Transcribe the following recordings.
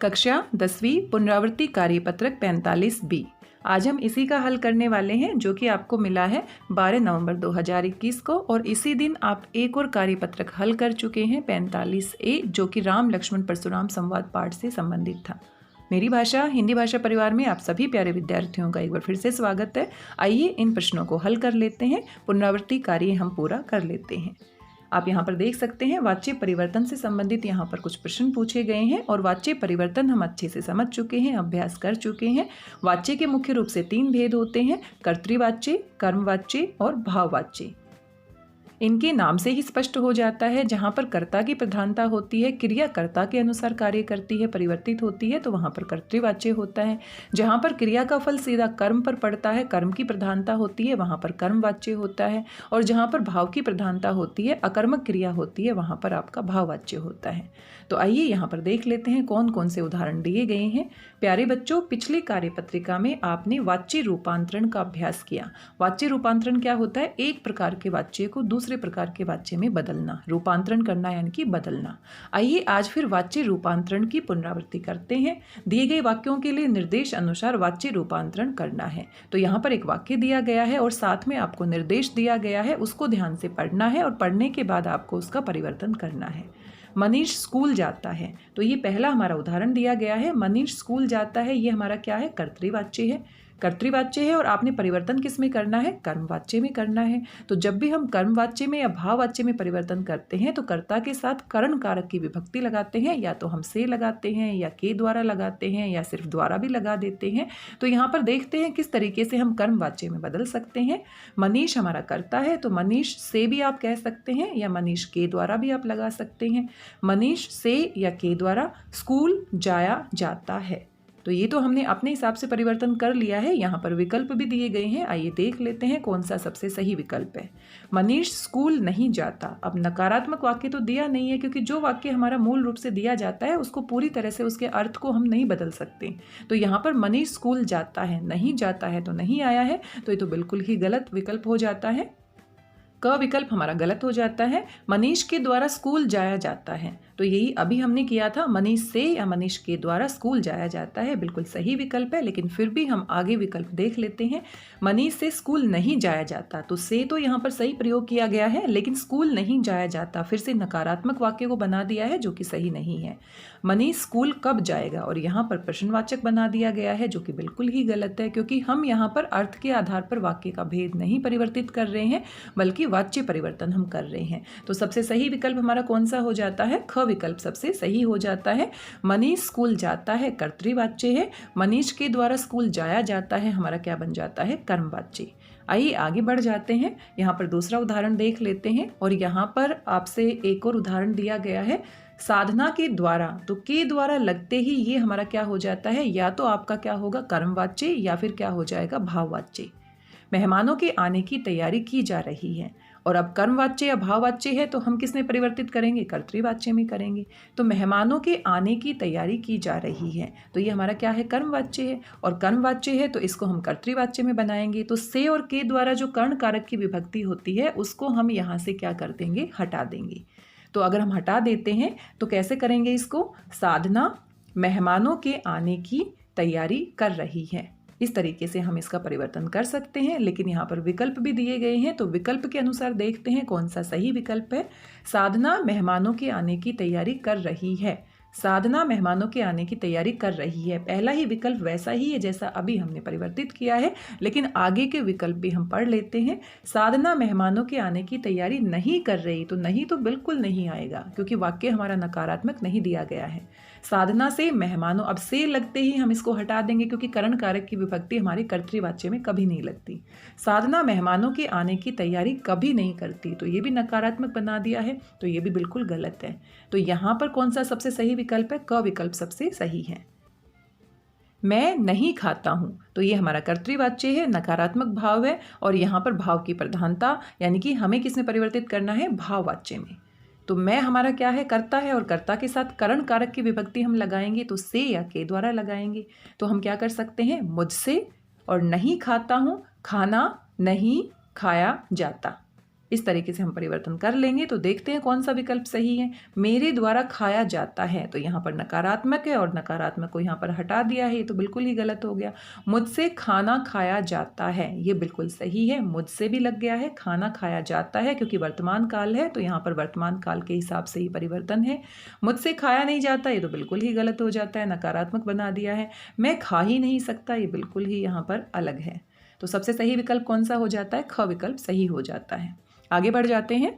कक्षा 10वीं पुनरावृत्ति कार्यपत्रक 45B। आज हम इसी का हल करने वाले हैं जो कि आपको मिला है 12 नवंबर 2021 को, और इसी दिन आप एक और कार्यपत्रक हल कर चुके हैं 45A, जो कि राम लक्ष्मण परशुराम संवाद पाठ से संबंधित था। मेरी भाषा हिंदी भाषा परिवार में आप सभी प्यारे विद्यार्थियों का एक बार फिर से स्वागत है। आइए इन प्रश्नों को हल कर लेते हैं, पुनरावृत्ति कार्य हम पूरा कर लेते हैं। आप यहाँ पर देख सकते हैं वाच्य परिवर्तन से संबंधित यहाँ पर कुछ प्रश्न पूछे गए हैं और वाच्य परिवर्तन हम अच्छे से समझ चुके हैं, अभ्यास कर चुके हैं। वाच्य के मुख्य रूप से 3 भेद होते हैं, कर्तृवाच्य, कर्मवाच्य और भाववाच्य। इनके नाम से ही स्पष्ट हो जाता है, जहाँ पर कर्ता की प्रधानता होती है, क्रिया कर्ता के अनुसार कार्य करती है, परिवर्तित होती है, तो वहाँ पर कर्तृवाच्य होता है। जहाँ पर क्रिया का फल सीधा कर्म पर पड़ता है, कर्म की प्रधानता होती है, वहाँ पर कर्मवाच्य होता है। और जहाँ पर भाव की प्रधानता होती है, अकर्मक क्रिया होती है, वहाँ पर आपका भाववाच्य होता है। तो आइए यहाँ पर देख लेते हैं कौन कौन से उदाहरण दिए गए हैं। प्यारे बच्चों, पिछली कार्यपत्रिका में आपने वाच्य रूपांतरण का अभ्यास किया। वाच्य रूपांतरण क्या होता है? एक प्रकार के वाच्य को दूसरे प्रकार के वाच्य में बदलना, रूपांतरण करना यानी कि बदलना। आइए आज फिर वाच्य रूपांतरण की पुनरावृत्ति करते हैं। दिए गए वाक्यों के लिए निर्देश अनुसार वाच्य रूपांतरण करना है। तो यहाँ पर एक वाक्य दिया गया है और साथ में आपको निर्देश दिया गया है, उसको ध्यान से पढ़ना है और पढ़ने के बाद आपको उसका परिवर्तन करना है। मनीष स्कूल जाता है, तो ये पहला हमारा उदाहरण दिया गया है। मनीष स्कूल जाता है, ये हमारा क्या है? कर्तृवाच्य है। कर्तृवाच्य है और आपने परिवर्तन किस में करना है? कर्मवाच्य में करना है। तो जब भी हम कर्मवाच्य में या भाववाच्य में परिवर्तन करते हैं तो कर्ता के साथ करण कारक की विभक्ति लगाते हैं, या तो हम से लगाते हैं या के द्वारा लगाते हैं या सिर्फ द्वारा भी लगा देते हैं। तो यहाँ पर देखते हैं किस तरीके से हम कर्मवाच्य में बदल सकते हैं। मनीष हमारा कर्ता है, तो मनीष से भी आप कह सकते हैं या मनीष के द्वारा भी आप लगा सकते हैं। मनीष से या के द्वारा स्कूल जाया जाता है। तो ये तो हमने अपने हिसाब से परिवर्तन कर लिया है। यहाँ पर विकल्प भी दिए गए हैं, आइए देख लेते हैं कौन सा सबसे सही विकल्प है। मनीष स्कूल नहीं जाता। अब नकारात्मक वाक्य तो दिया नहीं है, क्योंकि जो वाक्य हमारा मूल रूप से दिया जाता है उसको पूरी तरह से उसके अर्थ को हम नहीं बदल सकते। तो यहाँ पर मनीष स्कूल जाता है, नहीं जाता है तो नहीं आया है, तो ये तो बिल्कुल ही गलत विकल्प हो जाता है। क विकल्प हमारा गलत हो जाता है। मनीष के द्वारा स्कूल जाया जाता है, तो यही अभी हमने किया था, मनीष से या मनीष के द्वारा स्कूल जाया जाता है, बिल्कुल सही विकल्प है। लेकिन फिर भी हम आगे विकल्प देख लेते हैं। मनीष से स्कूल नहीं जाया जाता, तो से तो यहाँ पर सही प्रयोग किया गया है, लेकिन स्कूल नहीं जाया जाता फिर से नकारात्मक वाक्य को बना दिया है, जो कि सही नहीं है। मनीष स्कूल कब जाएगा, और यहाँ पर प्रश्नवाचक बना दिया गया है, जो कि बिल्कुल ही गलत है, क्योंकि हम यहाँ पर अर्थ के आधार पर वाक्य का भेद नहीं परिवर्तित कर रहे हैं, बल्कि वाच्य परिवर्तन हम कर रहे हैं। तो सबसे सही विकल्प हमारा कौन सा हो जाता है? ख विकल्प सबसे सही हो जाता है। मनीष स्कूल जाता है कर्तृवाच्य है, मनीष के द्वारा स्कूल जाया जाता है हमारा क्या बन जाता है? कर्मवाच्य। आइए आगे बढ़ जाते हैं। यहाँ पर दूसरा उदाहरण देख लेते हैं, और यहाँ पर आपसे एक और उदाहरण दिया गया है साधना के द्वारा। तो के द्वारा लगते ही ये हमारा क्या हो जाता है? या तो आपका क्या होगा? कर्मवाच्य, या फिर क्या हो जाएगा? भाववाच्य। मेहमानों के आने की तैयारी की जा रही है, और अब कर्मवाच्य या भाववाच्य है तो हम किस में परिवर्तित करेंगे? कर्तृवाच्य में करेंगे। तो मेहमानों के आने की तैयारी की जा रही है, तो ये हमारा क्या है? कर्मवाच्य है, और कर्मवाच्य है तो इसको हम कर्तृवाच्य में बनाएंगे। तो से और के द्वारा जो कर्ण कारक की विभक्ति होती है उसको हम यहाँ से क्या कर देंगे? हटा देंगे। तो अगर हम हटा देते हैं तो कैसे करेंगे इसको? साधना मेहमानों के आने की तैयारी कर रही है। इस तरीके से हम इसका परिवर्तन कर सकते हैं। लेकिन यहाँ पर विकल्प भी दिए गए हैं, तो विकल्प के अनुसार देखते हैं कौन सा सही विकल्प है। साधना मेहमानों के आने की तैयारी कर रही है। साधना मेहमानों के आने की तैयारी कर रही है, पहला ही विकल्प वैसा ही है जैसा अभी हमने परिवर्तित किया है, लेकिन आगे के विकल्प भी हम पढ़ लेते हैं। साधना मेहमानों के आने की तैयारी नहीं कर रही, तो नहीं तो बिल्कुल नहीं आएगा, क्योंकि वाक्य हमारा नकारात्मक नहीं दिया गया है। साधना से मेहमानों, अब से लगते ही हम इसको हटा देंगे, क्योंकि करण कारक की विभक्ति हमारे कर्तृवाच्य में कभी नहीं लगती। साधना मेहमानों के आने की तैयारी कभी नहीं करती, तो ये भी नकारात्मक बना दिया है, तो ये भी बिल्कुल गलत है। तो यहाँ पर कौन सा सबसे सही विकल्प है? क विकल्प सबसे सही है। मैं नहीं खाता हूँ, तो ये हमारा कर्तृवाच्य है, नकारात्मक भाव है, और यहाँ पर भाव की प्रधानता यानी कि हमें किस में परिवर्तित करना है? भाववाच्य में। तो मैं हमारा क्या है? कर्ता है, और कर्ता के साथ करण कारक की विभक्ति हम लगाएंगे तो से या के द्वारा लगाएंगे। तो हम क्या कर सकते हैं? मुझसे, और नहीं खाता हूँ, खाना नहीं खाया जाता। इस तरीके से हम परिवर्तन कर लेंगे। तो देखते हैं कौन सा विकल्प सही है। मेरे द्वारा खाया जाता है, तो यहाँ पर नकारात्मक है और नकारात्मक को यहाँ पर हटा दिया है, ये तो बिल्कुल ही गलत हो गया। मुझसे खाना खाया जाता है, ये बिल्कुल सही है। मुझसे भी लग गया है, खाना खाया जाता है क्योंकि वर्तमान काल है, तो यहाँ पर वर्तमान काल के हिसाब से ही परिवर्तन है। मुझसे खाया नहीं जाता, ये तो बिल्कुल ही गलत हो जाता है, नकारात्मक बना दिया है। मैं खा ही नहीं सकता, ये बिल्कुल ही यहाँ पर अलग है। तो सबसे सही विकल्प कौन सा हो जाता है? ख विकल्प सही हो जाता है। आगे बढ़ जाते हैं।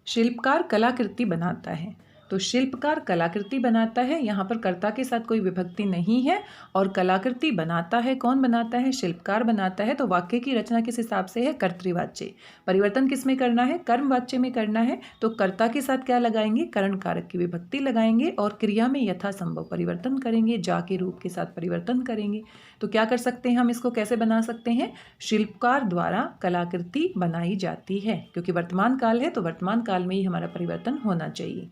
शिल्पकार कलाकृति बनाता है, तो शिल्पकार कलाकृति बनाता है, यहाँ पर कर्ता के साथ कोई विभक्ति नहीं है और कलाकृति बनाता है, कौन बनाता है? शिल्पकार बनाता है। तो वाक्य की रचना किस हिसाब से है? कर्तृवाच्य। परिवर्तन किस में करना है? कर्मवाच्य में करना है। तो कर्ता के साथ क्या लगाएंगे? करण कारक की विभक्ति लगाएंगे और क्रिया में यथासंभव परिवर्तन करेंगे, जा के रूप के साथ परिवर्तन करेंगे। तो क्या कर सकते हैं हम इसको, कैसे बना सकते हैं? शिल्पकार द्वारा कलाकृति बनाई जाती है, क्योंकि वर्तमान काल है तो वर्तमान काल में ही हमारा परिवर्तन होना चाहिए।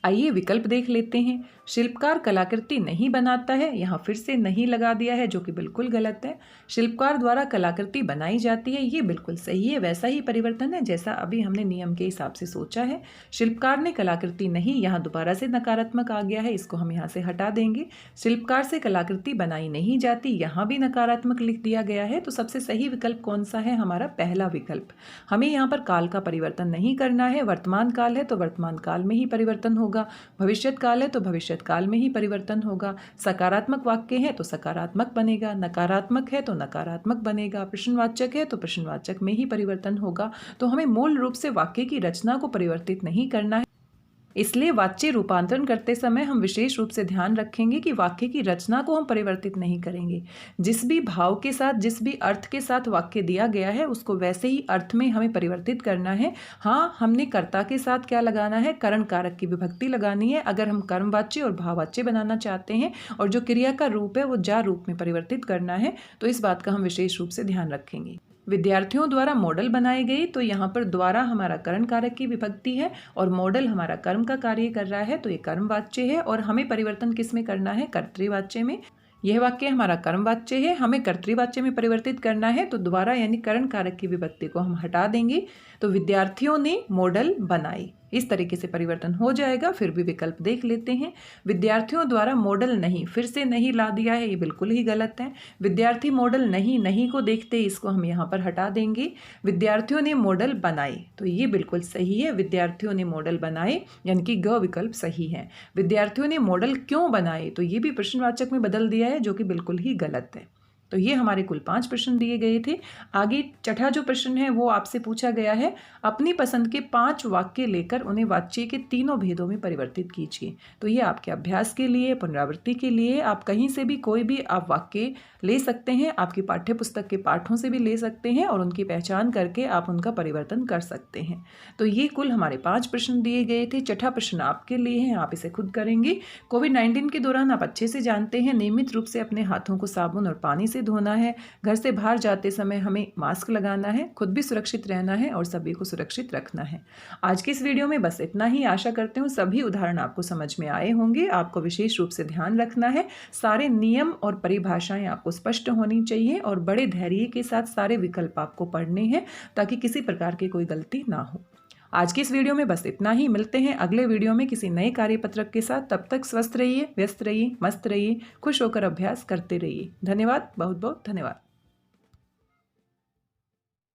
आइए विकल्प देख लेते हैं। शिल्पकार कलाकृति नहीं बनाता है, यहाँ फिर से नहीं लगा दिया है, जो कि बिल्कुल गलत है। शिल्पकार द्वारा कलाकृति बनाई जाती है, ये बिल्कुल सही है। वैसा ही परिवर्तन है जैसा अभी हमने नियम के हिसाब से सोचा है। शिल्पकार ने कलाकृति नहीं, यहाँ दोबारा से नकारात्मक आ गया है, इसको हम यहाँ से हटा देंगे। शिल्पकार से कलाकृति बनाई नहीं जाती, यहाँ भी नकारात्मक लिख दिया गया है। तो सबसे सही विकल्प कौन सा है? हमारा पहला विकल्प। हमें यहाँ पर काल का परिवर्तन नहीं करना है। वर्तमान काल है तो वर्तमान काल में ही परिवर्तन होगा, भविष्यत काल है तो भविष्यत काल में ही परिवर्तन होगा। सकारात्मक वाक्य है तो सकारात्मक बनेगा, नकारात्मक है तो नकारात्मक बनेगा, प्रश्नवाचक है तो प्रश्नवाचक में ही परिवर्तन होगा। तो हमें मूल रूप से वाक्य की रचना को परिवर्तित नहीं करना है, इसलिए वाच्य रूपांतरण करते समय हम विशेष रूप से ध्यान रखेंगे कि वाक्य की रचना को हम परिवर्तित नहीं करेंगे। जिस भी भाव के साथ, जिस भी अर्थ के साथ वाक्य दिया गया है उसको वैसे ही अर्थ में हमें परिवर्तित करना है। हाँ, हमने कर्ता के साथ क्या लगाना है? करण कारक की विभक्ति लगानी है अगर हम कर्मवाच्य और भाववाच्य बनाना चाहते हैं, और जो क्रिया का रूप है वो जा रूप में परिवर्तित करना है। तो इस बात का हम विशेष रूप से ध्यान रखेंगे। विद्यार्थियों द्वारा मॉडल बनाए गए, तो यहाँ पर द्वारा हमारा करण कारक की विभक्ति है और मॉडल हमारा कर्म का कार्य कर रहा है, तो ये कर्मवाच्य है। और हमें परिवर्तन किस में करना है? कर्तृवाच्य में। यह वाक्य हमारा कर्मवाच्य है, हमें कर्तृवाच्य में परिवर्तित करना है, तो द्वारा यानी करण कारक की विभक्ति को हम हटा देंगे। तो विद्यार्थियों ने मॉडल बनाए, इस तरीके से परिवर्तन हो जाएगा। फिर भी विकल्प देख लेते हैं। विद्यार्थियों द्वारा मॉडल नहीं, फिर से नहीं ला दिया है, ये बिल्कुल ही गलत है। विद्यार्थी मॉडल नहीं, नहीं को देखते इसको हम यहाँ पर हटा देंगे। विद्यार्थियों ने मॉडल बनाए, तो ये बिल्कुल सही है। विद्यार्थियों ने मॉडल बनाए यानी कि ग विकल्प सही है। विद्यार्थियों ने मॉडल क्यों बनाए, तो ये भी प्रश्नवाचक में बदल दिया है, जो कि बिल्कुल ही गलत है। तो ये हमारे कुल 5 प्रश्न दिए गए थे। आगे छठा जो प्रश्न है वो आपसे पूछा गया है, अपनी पसंद के 5 वाक्य लेकर उन्हें वाच्य के तीनों भेदों में परिवर्तित कीजिए। तो ये आपके अभ्यास के लिए, पुनरावृत्ति के लिए, आप कहीं से भी कोई भी आप वाक्य ले सकते हैं, आपकी पाठ्य पुस्तक के पाठों से भी ले सकते हैं और उनकी पहचान करके आप उनका परिवर्तन कर सकते हैं। तो ये कुल हमारे 5 प्रश्न दिए गए थे। छठा प्रश्न आपके लिए है, आप इसे खुद करेंगे। कोविड-19 के दौरान आप अच्छे से जानते हैं, नियमित रूप से अपने हाथों को साबुन और पानी से धोना है। घर से बाहर जाते समय हमें मास्क लगाना है, खुद भी सुरक्षित रहना है और सभी को सुरक्षित रखना है। आज की इस वीडियो में बस इतना ही। आशा करते हूँ सभी उदाहरण आपको समझ में आए होंगे। आपको विशेष रूप से ध्यान रखना है, सारे नियम और परिभाषाएं आपको स्पष्ट होनी चाहिए और बड़े धैर्य के साथ सारे विकल्प आपको पढ़ने हैं ताकि किसी प्रकार की कोई गलती ना हो। आज की इस वीडियो में बस इतना ही। मिलते हैं अगले वीडियो में किसी नए कार्यपत्रक के साथ। तब तक स्वस्थ रहिए, व्यस्त रहिए, मस्त रहिए, खुश होकर अभ्यास करते रहिए। धन्यवाद, बहुत बहुत धन्यवाद।